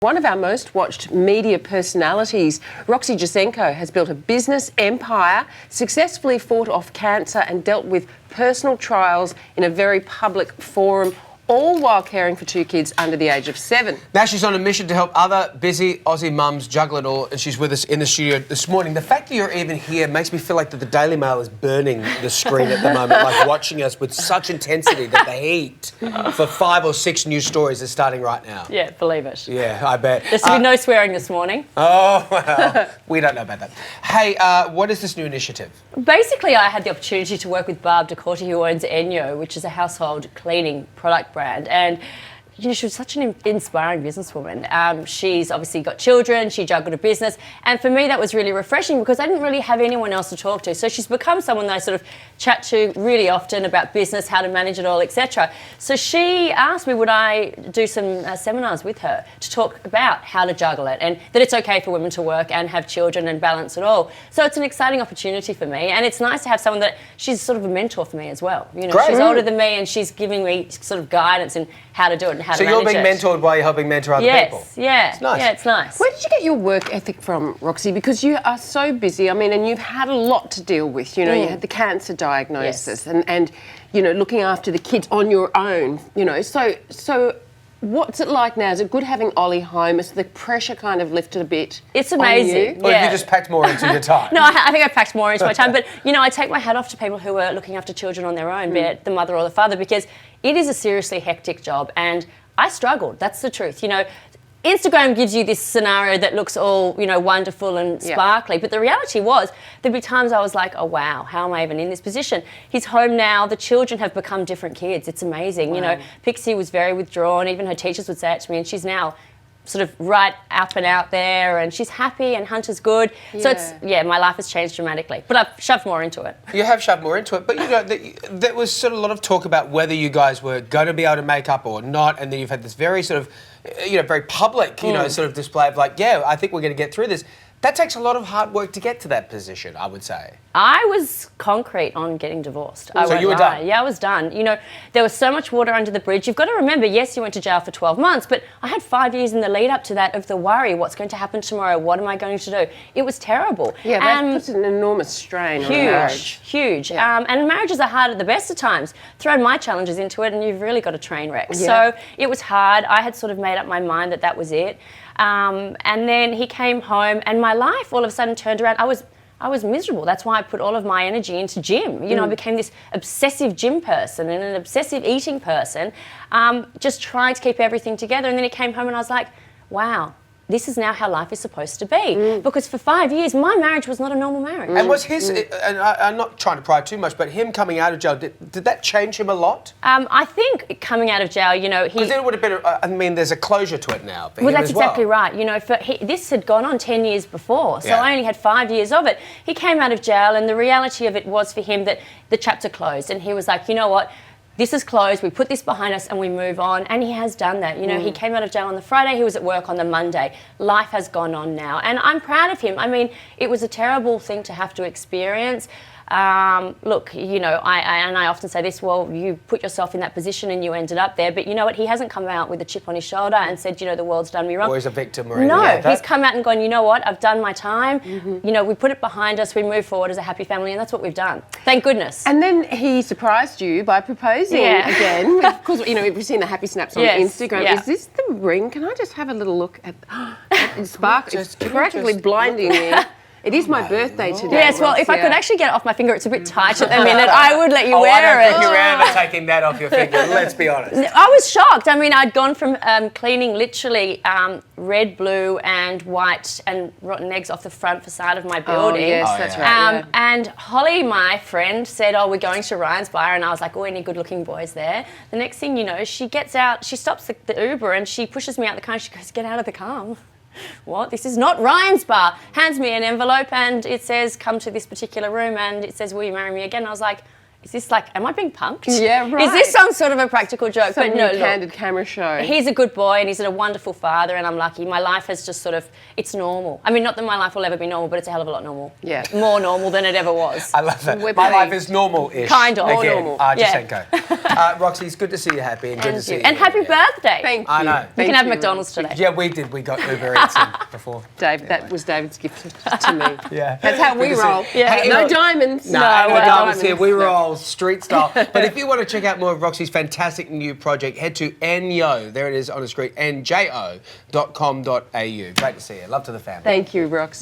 One of our most watched media personalities, Roxy Jacenko, has built a business empire, successfully fought off cancer and dealt with personal trials in a very public forum, all while caring for 2 kids under the age of 7. Now she's on a mission to help other busy Aussie mums juggle it all, and she's with us in the studio this morning. The fact that you're even here makes me feel like that the Daily Mail is burning the screen at the moment, like watching us with such intensity that the heat for 5 or 6 news stories is starting right now. Yeah, believe it. Yeah, I bet. There's been no swearing this morning. Oh, well, we don't know about that. Hey, what is this new initiative? Basically, I had the opportunity to work with Barb Decorti, who owns Enyo, which is a household cleaning product brand. And you know, she was such an inspiring businesswoman. She's obviously got children, she juggled a business, and for me that was really refreshing because I didn't really have anyone else to talk to. So she's become someone that I sort of chat to really often about business, how to manage it all, etc. So she asked me would I do some seminars with her to talk about how to juggle it and that it's okay for women to work and have children and balance it all. So it's an exciting opportunity for me, and it's nice to have someone that she's sort of a mentor for me as well. You know, Great. She's older than me and she's giving me sort of guidance in how to do it and how to manage it. So you're being mentored while you're helping mentor other people? Yeah, it's nice. Yeah, it's nice. Where did you get your work ethic from, Roxy? Because you are so busy, I mean, and you've had a lot to deal with. You know, you had the cancer diagnosis and, you know, looking after the kids on your own, you know. So what's it like now? Is it good having Ollie home? Is the pressure kind of lifted a bit? It's amazing. On you? Or have you just packed more into your time? No, I think I've packed more into my time. But, you know, I take my hat off to people who are looking after children on their own, be it the mother or the father, because it is a seriously hectic job. And I struggled. That's the truth. You know, Instagram gives you this scenario that looks all, you know, wonderful and sparkly. But the reality was there'd be times I was like, oh, wow, how am I even in this position? He's home now. The children have become different kids. It's amazing. Wow. You know, Pixie was very withdrawn. Even her teachers would say it to me, and she's now sort of right up and out there, and she's happy, and Hunter's good. So it's, my life has changed dramatically. But I've shoved more into it. You have shoved more into it, but you know, there was sort of a lot of talk about whether you guys were going to be able to make up or not, and then you've had this very sort of, you know, very public, you know, sort of display of like, yeah, I think we're going to get through this. That takes a lot of hard work to get to that position, I would say. I was concrete on getting divorced. So you were done? Yeah, I was done. You know, there was so much water under the bridge. You've got to remember, yes, you went to jail for 12 months, but I had 5 years in the lead up to that of the worry, what's going to happen tomorrow, what am I going to do? It was terrible. Yeah, that puts an enormous strain on marriage. Huge. And marriages are hard at the best of times. Throw my challenges into it and you've really got a train wreck. Yeah. So it was hard. I had sort of made up my mind that was it. And then he came home and my life all of a sudden turned around. I was miserable. That's why I put all of my energy into gym. You know, I became this obsessive gym person and an obsessive eating person, just trying to keep everything together. And then he came home and I was like, wow, this is now how life is supposed to be. Because for 5 years, my marriage was not a normal marriage. And was his, and I'm not trying to pry too much, but him coming out of jail, did that change him a lot? I think coming out of jail, you know, because there would have been, I mean, there's a closure to it now for him that's as well. exactly right. You know, this had gone on 10 years before, so I only had 5 years of it. He came out of jail, and the reality of it was for him that the chapter closed, and he was like, you know what? This is closed, we put this behind us and we move on. And he has done that. You know, he came out of jail on the Friday, he was at work on the Monday. Life has gone on now. And I'm proud of him. I mean, it was a terrible thing to have to experience. Look, you know, I often say this, well, you put yourself in that position and you ended up there. But you know what? He hasn't come out with a chip on his shoulder and said, you know, the world's done me wrong. Or he's a victim or anything No, like that. he's come out and gone, you know what? I've done my time. You know, we put it behind us. We move forward as a happy family. And that's what we've done. Thank goodness. And then he surprised you by proposing again. Because, you know, we've seen the happy snaps on Instagram. Is this the ring? Can I just have a little look at the spark? It's practically blinding me. It is my birthday today. Yes, well, if I could actually get it off my finger, it's a bit tight at the minute, I would let you wear it. I don't think you're ever taking that off your finger, let's be honest. I was shocked. I mean, I'd gone from cleaning literally red, blue and white and rotten eggs off the front facade of my building. Oh, yes, that's right. And Holly, my friend, said, oh, we're going to Ryan's Bar, and I was like, oh, any good-looking boys there? The next thing you know, she gets out, she stops the Uber and she pushes me out the car and she goes, get out of the car. What? This is not Ryan's Bar. Hands me an envelope and it says, come to this particular room, and it says, will you marry me again? And I was like, is this like, am I being punked? Yeah, right. Is this some sort of a practical joke? Some but no, new look, candid camera show. he's a good boy and he's a wonderful father and I'm lucky. My life has just sort of, it's normal. I mean, not that my life will ever be normal, but it's a hell of a lot normal. Yeah. More normal than it ever was. I love that. We're My paying- life is normal-ish. Kind of. Again, Normal. Jacenko. Roxy, it's good to see you happy and good to Thank see you. you. And happy birthday. Thank you. I know. You Thank can have you, McDonald's Roxy. today. Yeah, we did. We got Uber Eats in before. Dave, that was David's gift to me. Yeah. That's how we Good to see roll. you. Yeah. Hey, No look, diamonds. No, No, no well, diamonds here. We No. roll street style. But if you want to check out more of Roxy's fantastic new project, head to nyo. There it is on the screen. njo.com.au. Great to see you. Love to the family. Thank you, Roxy.